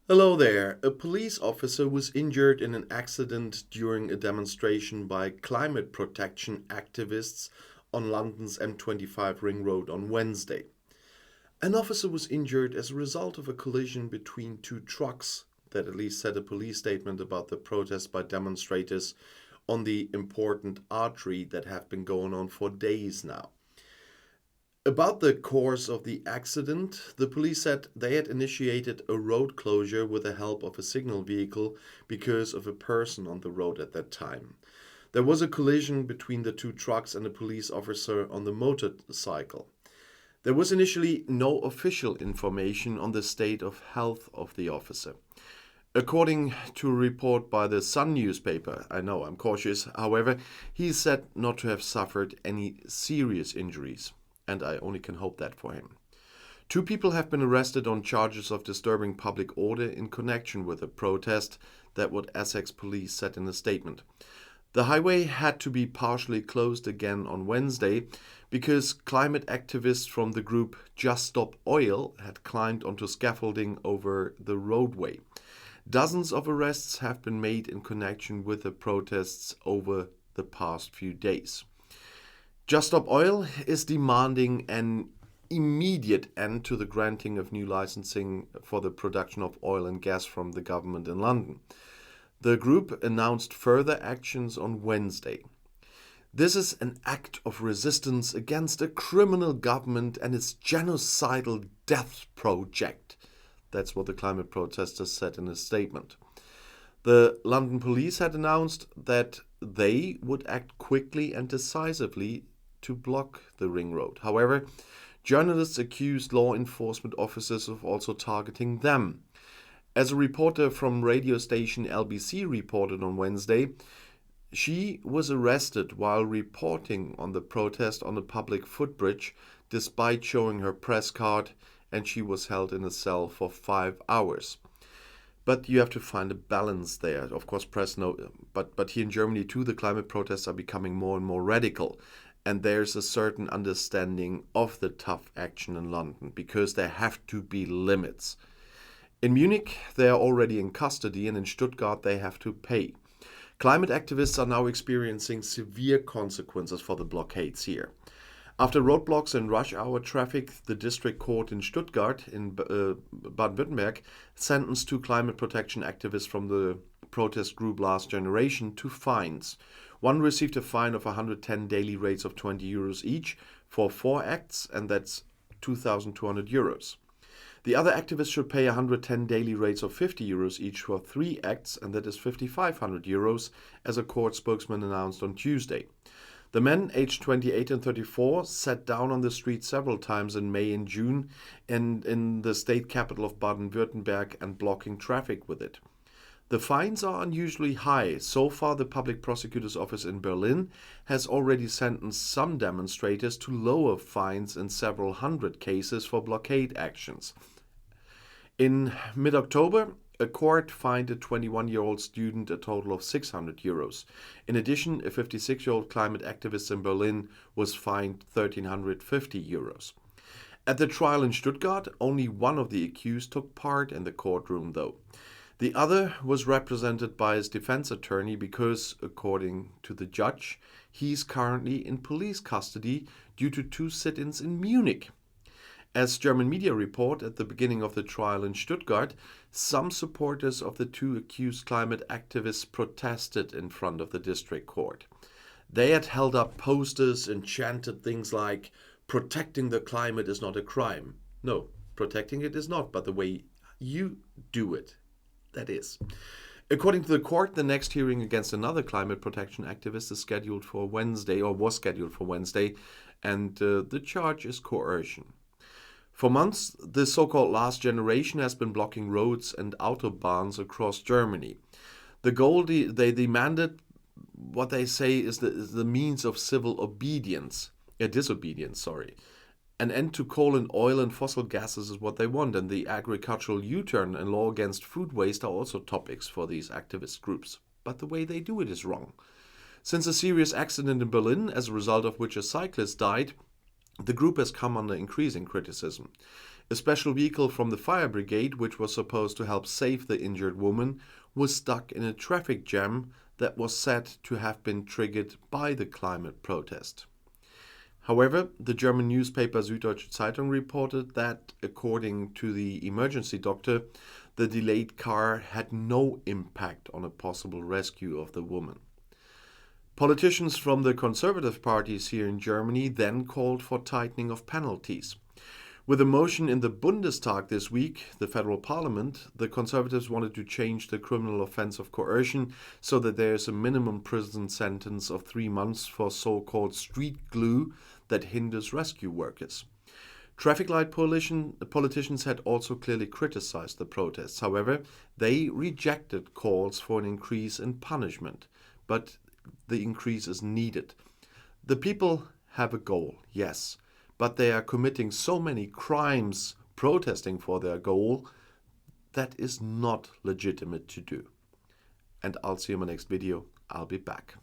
Hello there. A police officer was injured in an accident during a demonstration by climate protection activists on London's M25 Ring Road on Wednesday. An officer was injured as a result of a collision between two trucks, that at least said a police statement about the protest by demonstrators on the important artery that have been going on for days now. About the course of the accident, the police said they had initiated a road closure with the help of a signal vehicle because of a person on the road at that time. There was a collision between the two trucks and a police officer on the motorcycle. There was initially no official information on the state of health of the officer. According to a report by the Sun newspaper, I know I'm cautious, however, he is said not to have suffered any serious injuries, and I only can hope that for him. Two people have been arrested on charges of disturbing public order in connection with a protest, that what Essex police said in a statement. The highway had to be partially closed again on Wednesday because climate activists from the group Just Stop Oil had climbed onto scaffolding over the roadway. Dozens of arrests have been made in connection with the protests over the past few days. Just Stop Oil is demanding an immediate end to the granting of new licensing for the production of oil and gas from the government in London. The group announced further actions on Wednesday. This is an act of resistance against a criminal government and its genocidal death project. That's what the climate protesters said in a statement. The London police had announced that they would act quickly and decisively to block the ring road. However, journalists accused law enforcement officers of also targeting them. As a reporter from radio station LBC reported on Wednesday, she was arrested while reporting on the protest on a public footbridge despite showing her press card, and she was held in a cell for 5 hours. But you have to find a balance there. Of course, press no, but here in Germany too, the climate protests are becoming more and more radical. And there's a certain understanding of the tough action in London because there have to be limits. In Munich, they are already in custody, and in Stuttgart, they have to pay. Climate activists are now experiencing severe consequences for the blockades here. After roadblocks and rush hour traffic, the district court in Stuttgart, in Baden-Württemberg, sentenced two climate protection activists from the protest group Last Generation to fines. One received a fine of 110 daily rates of €20 each for 4 acts, and that's 2,200 euros. The other activists should pay 110 daily rates of €50 each for 3 acts, and that is 5,500 euros, as a court spokesman announced on Tuesday. The men, aged 28 and 34, sat down on the street several times in May and June and in the state capital of Baden-Württemberg and blocking traffic with it. The fines are unusually high. So far, the public prosecutor's office in Berlin has already sentenced some demonstrators to lower fines in several hundred cases for blockade actions. In mid-October, a court fined a 21-year-old student a total of 600 euros. In addition, a 56-year-old climate activist in Berlin was fined 1,350 euros. At the trial in Stuttgart, only one of the accused took part in the courtroom, though. The other was represented by his defense attorney because, according to the judge, he is currently in police custody due to 2 sit-ins in Munich. As German media report, at the beginning of the trial in Stuttgart, some supporters of the 2 accused climate activists protested in front of the district court. They had held up posters and chanted things like, "Protecting the climate is not a crime." No, protecting it is not, but the way you do it, that is. According to the court, the next hearing against another climate protection activist is scheduled for Wednesday, or was scheduled for Wednesday, and the charge is coercion. For months, the so-called Last Generation has been blocking roads and autobahns across Germany. The goal they demanded, what they say is the means of civil disobedience. An end to coal and oil and fossil gases is what they want, and the agricultural U-turn and law against food waste are also topics for these activist groups. But the way they do it is wrong. Since a serious accident in Berlin, as a result of which a cyclist died, the group has come under increasing criticism. A special vehicle from the fire brigade, which was supposed to help save the injured woman, was stuck in a traffic jam that was said to have been triggered by the climate protest. However, the German newspaper Süddeutsche Zeitung reported that, according to the emergency doctor, the delayed car had no impact on a possible rescue of the woman. Politicians from the conservative parties here in Germany then called for tightening of penalties. With a motion in the Bundestag this week, the federal parliament, the conservatives wanted to change the criminal offense of coercion so that there is a minimum prison sentence of 3 months for so-called street glue that hinders rescue workers. Traffic light politicians had also clearly criticized the protests. However, they rejected calls for an increase in punishment, but the increase is needed. The people have a goal, yes, but they are committing so many crimes protesting for their goal that is not legitimate to do. And I'll see you in my next video. I'll be back.